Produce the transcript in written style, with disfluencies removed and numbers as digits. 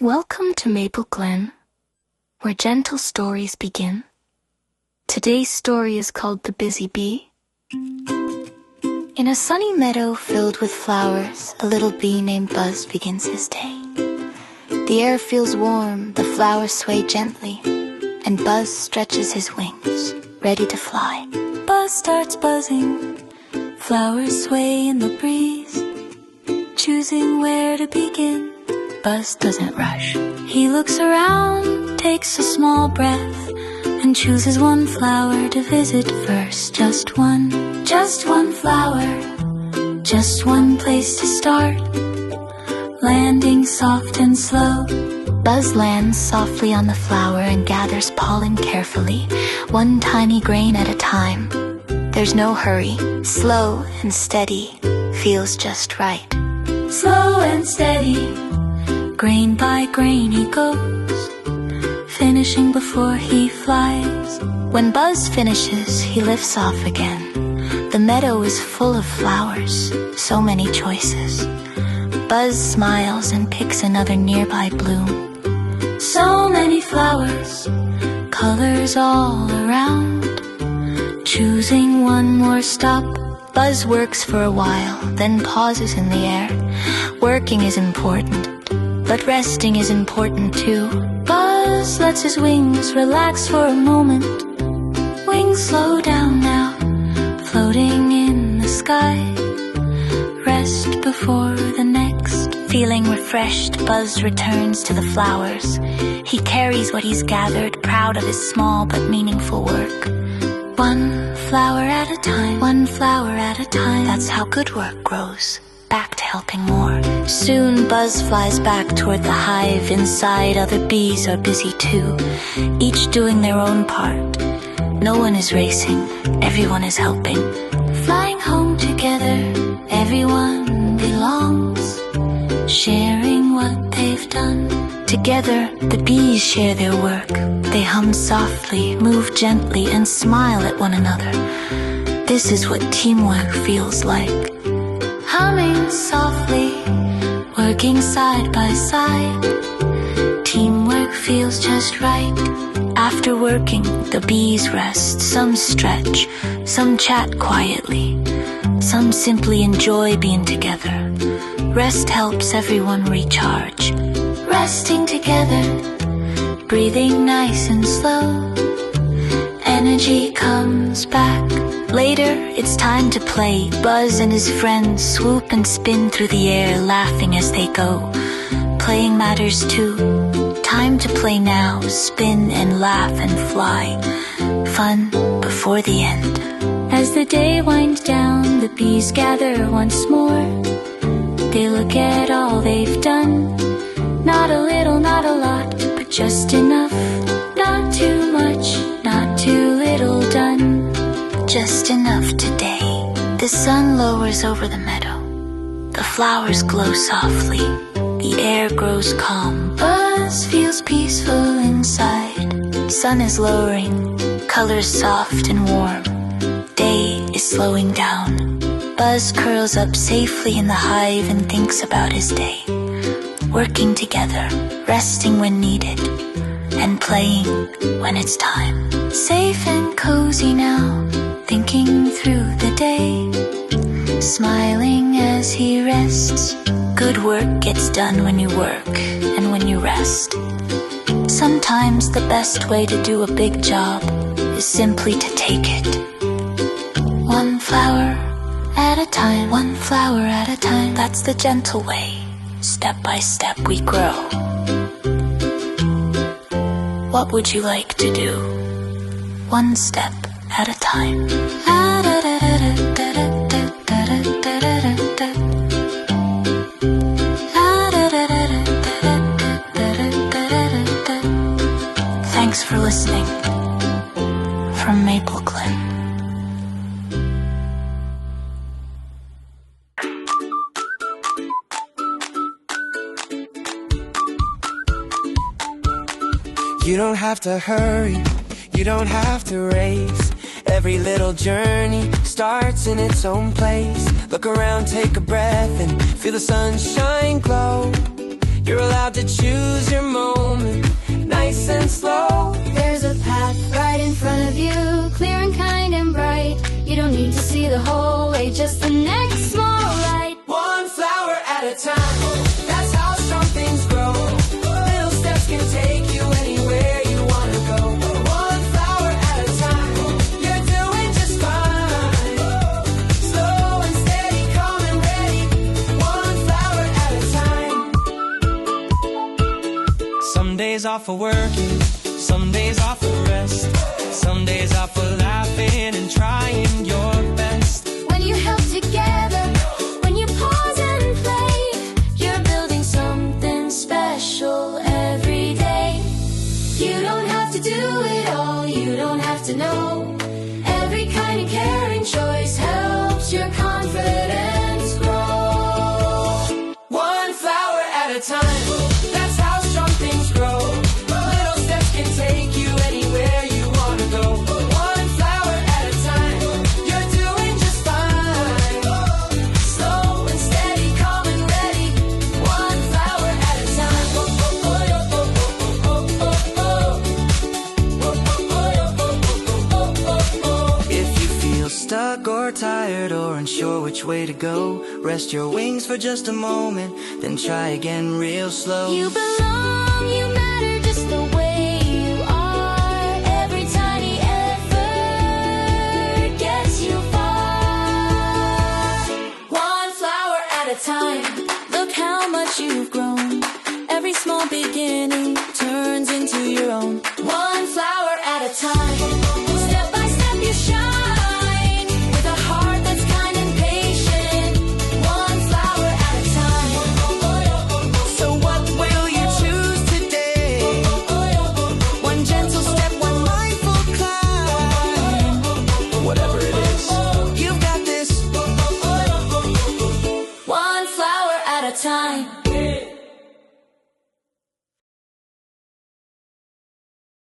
Welcome to Maple Glen, where gentle stories begin. Today's story is called The Busy Bee. In a sunny meadow filled with flowers, a little bee named Buzz begins his day. The air feels warm, the flowers sway gently, and Buzz stretches his wings, ready to fly. Buzz starts buzzing, flowers sway in the breeze, choosing where to begin. Buzz doesn't rush. He looks around, takes a small breath, and chooses one flower to visit first. Just one flower, just one place to start. Landing soft and slow, Buzz lands softly on the flower and gathers pollen carefully, one tiny grain at a time. There's no hurry, slow and steady, feels just right. Slow and steady, grain by grain he goes, finishing before he flies. When Buzz finishes, he lifts off again. The meadow is full of flowers, so many choices. Buzz smiles and picks another nearby bloom. So many flowers, colors all around. Choosing one more stop, Buzz works for a while, then pauses in the air. Working is important, but resting is important too. Buzz lets his wings relax for a moment. Wings slow down now, floating in the sky. Rest before the next. Feeling refreshed, Buzz returns to the flowers. He carries what he's gathered, proud of his small but meaningful work. One flower at a time, one flower at a time. That's how good work grows. Back to helping more. Soon Buzz flies back toward the hive. Inside, other bees are busy too, each doing their own part. No one is racing, everyone is helping. Flying home together, everyone belongs, sharing what they've done. Together, the bees share their work. They hum softly, move gently, and smile at one another. This is what teamwork feels like. Humming softly, working side by side. Teamwork feels just right. After working, the bees rest. Some stretch, some chat quietly, some simply enjoy being together. Rest helps everyone recharge. Resting together, breathing nice and slow. Energy comes back. Later, it's time to play. Buzz and his friends swoop and spin through the air, laughing as they go. Playing matters too. Time to play now, spin and laugh and fly. Fun before the end. As the day winds down, the bees gather once more. They look at all they've done. Not a little, not a lot, but just enough. Not too much, not too little done. Just enough today. The sun lowers over the meadow. The flowers glow softly. The air grows calm. Buzz feels peaceful inside. Sun is lowering, colors soft and warm. Day is slowing down. Buzz curls up safely in the hive and thinks about his day. Working together, resting when needed, and playing when it's time. Safe and cozy now, thinking through the day, smiling as he rests. Good work gets done when you work and when you rest. Sometimes the best way to do a big job is simply to take it. One flower at a time, one flower at a time. That's the gentle way. Step by step we grow. What would you like to do? One step at a time. Thanks for listening. From Maple Glen. You don't have to hurry, you don't have to race. Every little journey starts in its own place. Look around, take a breath, and feel the sunshine glow. You're allowed to choose your moment, nice and slow. There's a path right in front of you, clear and kind and bright. You don't need to see the whole way, just the next small light. One flower at a time, that's how strong things grow. Little steps can take you anywhere you wanna go. One flower at a time, you're doing just fine. Slow and steady, calm and ready. One flower at a time. Some days off for working, some days off for rest. Some days off for laughing and trying your best. When you help together, when you pause and play, you're building something special every day. You don't have to do it all, you don't have to know. Every kind of caring choice helps your confidence grow. One flower at a time, that's how strong things grow. Little steps can take you anywhere you wanna go. One flower at a time, you're doing just fine. Slow and steady, calm and ready. One flower at a time. If you feel stuck or tired or unsure which way to go, rest your wings for just a moment, then try again real slow. You belong, you matter just the way you are. Every tiny effort gets you far. One flower at a time. Look how much you've grown. Every small beginning